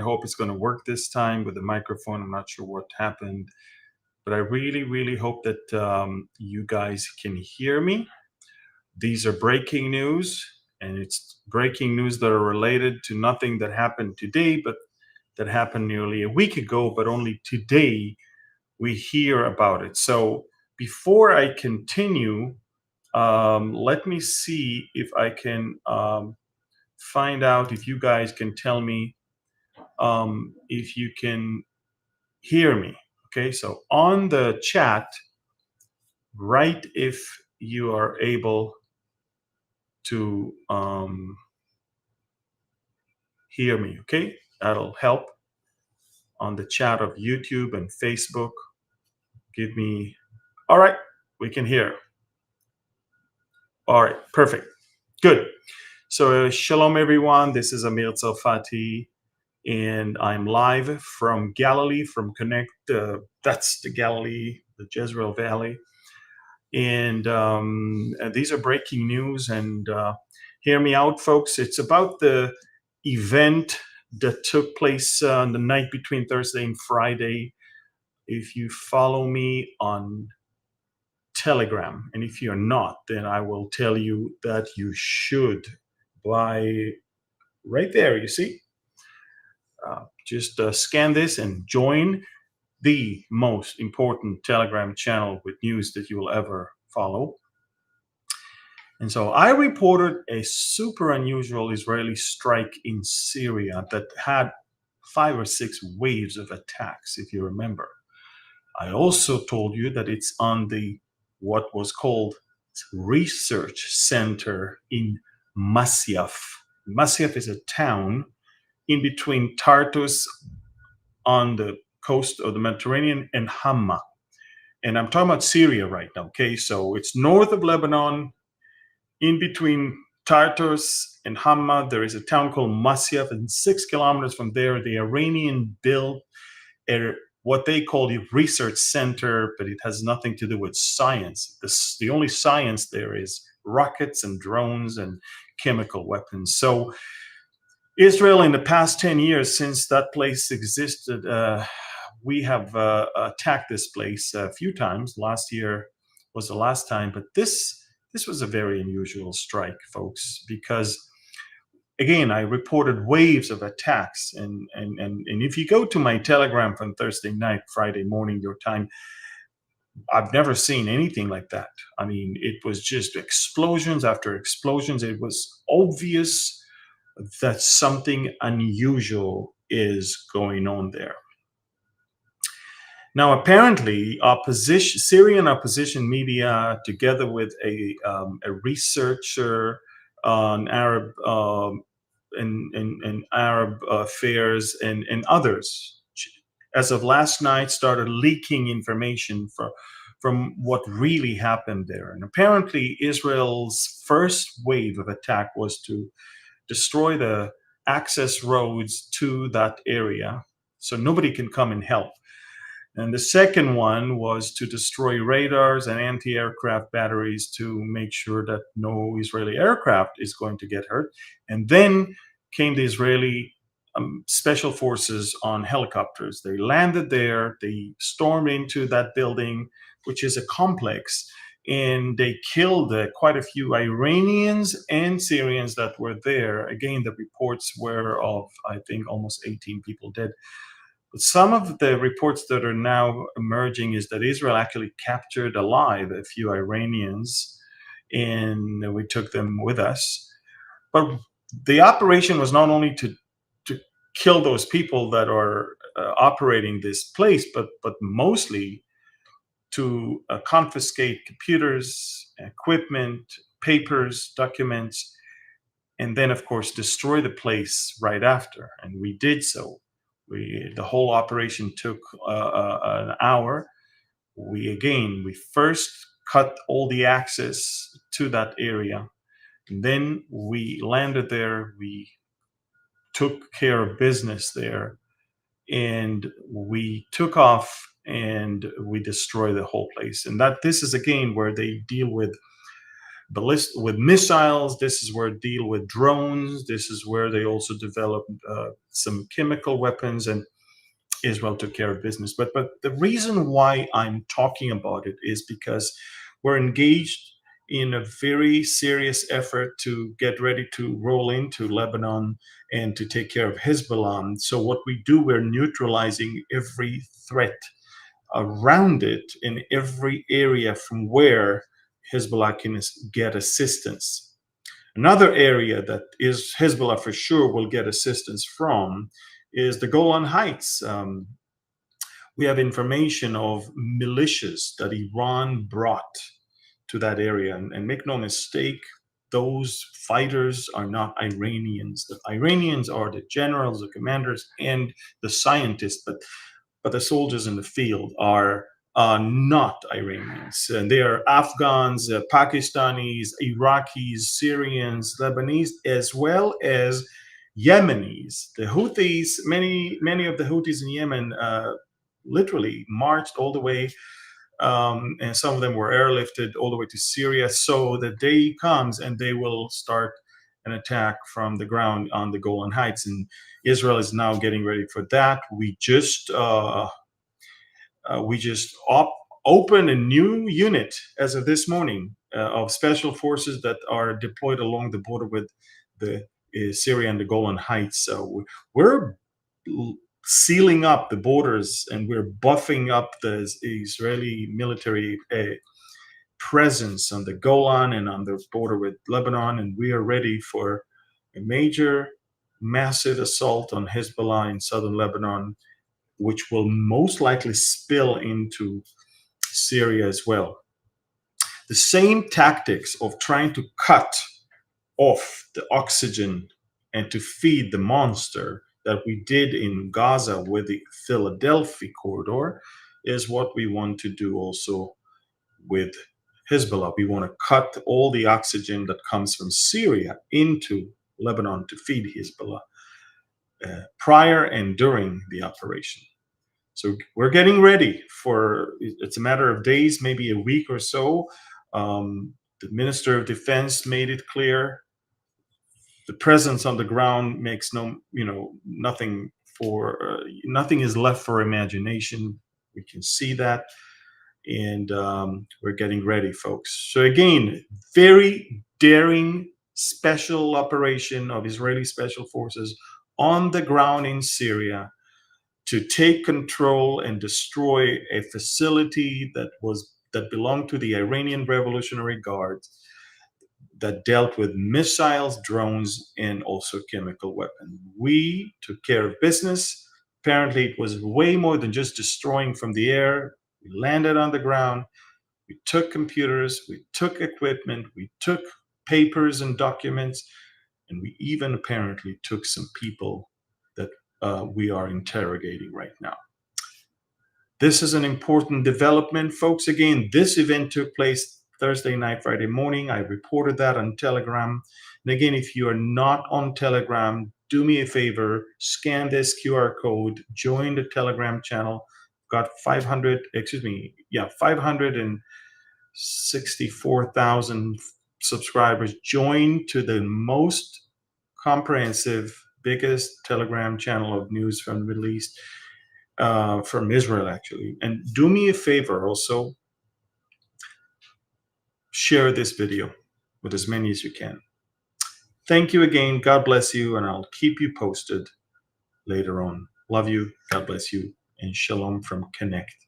hope it's going to work this time with the microphone. I'm not sure what happened, but I really, really hope that you guys can hear me. These are breaking news, and it's breaking news that are related to nothing that happened today, but that happened nearly a week ago, but only today we hear about it. So before I continue, let me see if I can find out if you guys can tell me if you can hear me. Okay, so on the chat, write if you are able to hear me. Okay, that'll help. On the chat of YouTube and Facebook, give me, all right, we can hear. All right, perfect, good. So shalom everyone, this is Amir Tsarfati, and I'm live from Galilee, from Connect, that's the Galilee, the Jezreel Valley. And these are breaking news, and hear me out, folks. It's about the event that took place on the night between Thursday and Friday. If you follow me on Telegram, and if you're not, then I will tell you that you should, by right there, you see. Just scan this and join the most important Telegram channel with news that you will ever follow. And so I reported a super unusual Israeli strike in Syria that had 5 or 6 waves of attacks, if you remember. I also told you that it's on the what was called research center in Masyaf. Masyaf is a town in between Tartus on the coast of the Mediterranean and Hama. And I'm talking about Syria right now, okay? So it's north of Lebanon. In between Tartus and Hama, there is a town called Masyaf, and 6 kilometers from there, the Iranian built what they call the research center, but it has nothing to do with science. The only science there is rockets and drones and chemical weapons. So Israel, in the past 10 years since that place existed, we have attacked this place a few times. Last year was the last time, but this was a very unusual strike, folks, because again, I reported waves of attacks, and if you go to my Telegram from Thursday night, Friday morning, your time, I've never seen anything like that. I mean, it was just explosions after explosions. It was obvious that something unusual is going on there. Now, apparently, Syrian opposition media, together with a researcher on Arab and Arab affairs and others, as of last night, started leaking information from what really happened there. And apparently, Israel's first wave of attack was to destroy the access roads to that area so nobody can come and help. And the second one was to destroy radars and anti-aircraft batteries to make sure that no Israeli aircraft is going to get hurt. And then came the Israeli special forces on helicopters. They landed there, they stormed into that building, which is a complex, and they killed quite a few Iranians and Syrians that were there. Again, the reports were of, I think, almost 18 people dead. But some of the reports that are now emerging is that Israel actually captured alive a few Iranians, and we took them with us. But the operation was not only to kill those people that are operating this place, but mostly to confiscate computers, equipment, papers, documents, and then, of course, destroy the place right after. And we did so. The whole operation took an hour. We first cut all the access to that area. And then we landed there. We took care of business there. And we took off and we destroyed the whole place. And this is, again, where they deal with with missiles. This is where they deal with drones. This is where they also develop some chemical weapons, and Israel took care of business. But the reason why I'm talking about it is because we're engaged in a very serious effort to get ready to roll into Lebanon and to take care of Hezbollah. So what we do, we're neutralizing every threat around it in every area from where Hezbollah can get assistance. Another area that is Hezbollah for sure will get assistance from is the Golan Heights. We have information of militias that Iran brought to that area. And make no mistake, those fighters are not Iranians. The Iranians are the generals, the commanders, and the scientists. But the soldiers in the field are not Iranians. And they are Afghans, Pakistanis, Iraqis, Syrians, Lebanese, as well as Yemenis. The Houthis, many of the Houthis in Yemen literally marched all the way, and some of them were airlifted all the way to Syria. So the day comes and they will start an attack from the ground on the Golan Heights, and Israel is now getting ready for that. We just opened a new unit as of this morning of special forces that are deployed along the border with the Syria and the Golan Heights. So we're sealing up the borders, and we're buffing up the Israeli military presence on the Golan and on the border with Lebanon, and we are ready for a major, massive assault on Hezbollah in southern Lebanon, which will most likely spill into Syria as well. The same tactics of trying to cut off the oxygen and to feed the monster that we did in Gaza with the Philadelphia corridor is what we want to do also with Hezbollah. We want to cut all the oxygen that comes from Syria into Lebanon to feed Hezbollah prior and during the operation. So we're getting ready for, it's a matter of days, maybe a week or so. The Minister of Defense made it clear. The presence on the ground makes nothing is left for imagination. We can see that, and we're getting ready, folks. So again, very daring special operation of Israeli special forces on the ground in Syria to take control and destroy a facility that belonged to the Iranian Revolutionary Guards, that dealt with missiles, drones, and also chemical weapons. We took care of business. Apparently, it was way more than just destroying from the air. We landed on the ground. We took computers. We took equipment. We took papers and documents. And we even apparently took some people that we are interrogating right now. This is an important development, folks. Again, this event took place Thursday night, Friday morning. I reported that on Telegram. And again, if you are not on Telegram, do me a favor, scan this QR code, join the Telegram channel. Got 564,000 subscribers. Join to the most comprehensive, biggest Telegram channel of news from the Middle East, from Israel, actually. And do me a favor also, share this video with as many as you can. Thank you again. God bless you, and I'll keep you posted later on. Love you. God bless you. And shalom from Connect.